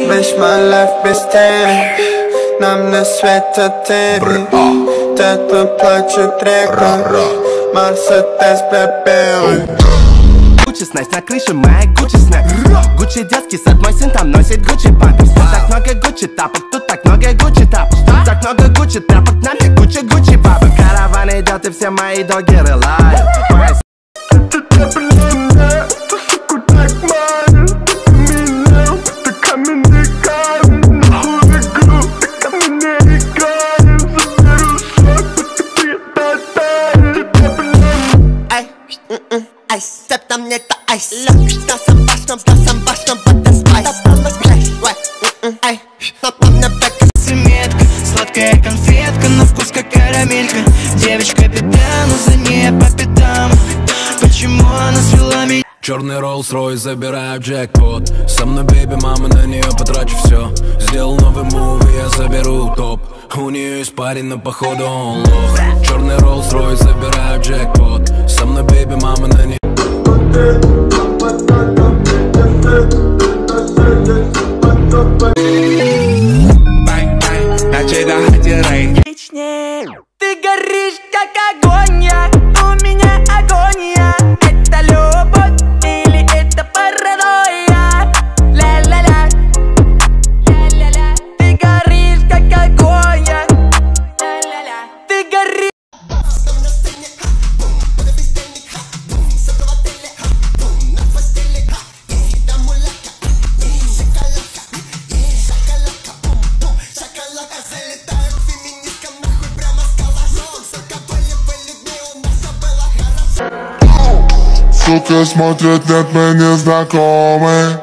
Bitch, my life без тени. Нам не светят тени. Тето плачет река. Мерседес бебе. Гуччи снайс на крыше моей Гуччи снэп. Гуччи детский сад, мой сын там носит Гуччи памперс. Так много Гуччи тапок, тут так много Гуччи тапок. Так много Гуччи тряпок, на мне куча Гуччи бабок. Караван идет и все мои догеры лают. Айс, это мне это айс. Носом башком, под спайс. Ай, на мне бэк. Метка, сладкая конфетка, на вкус как карамелька. Девочка беда, но за ней по пятам. Почему она свела меня? Черный Rolls-Royce, забираю джекпот. Со мной бейби, мама, на нее потрачу все. Сделал новый мув, и я заберу топ. У нее есть парень, но походу он лох. Черный Rolls-Royce, забираю джекпот. Со мной бейби, мама, на нее. Ты горишь как огонь, у меня агония. Это любовь или это паранойя? Ля-ля-ля, ля-ля-ля. Ты горишь как огонь, ля-ля-ля. Ты горишь. Сука смотрит, нет, мы не знакомы.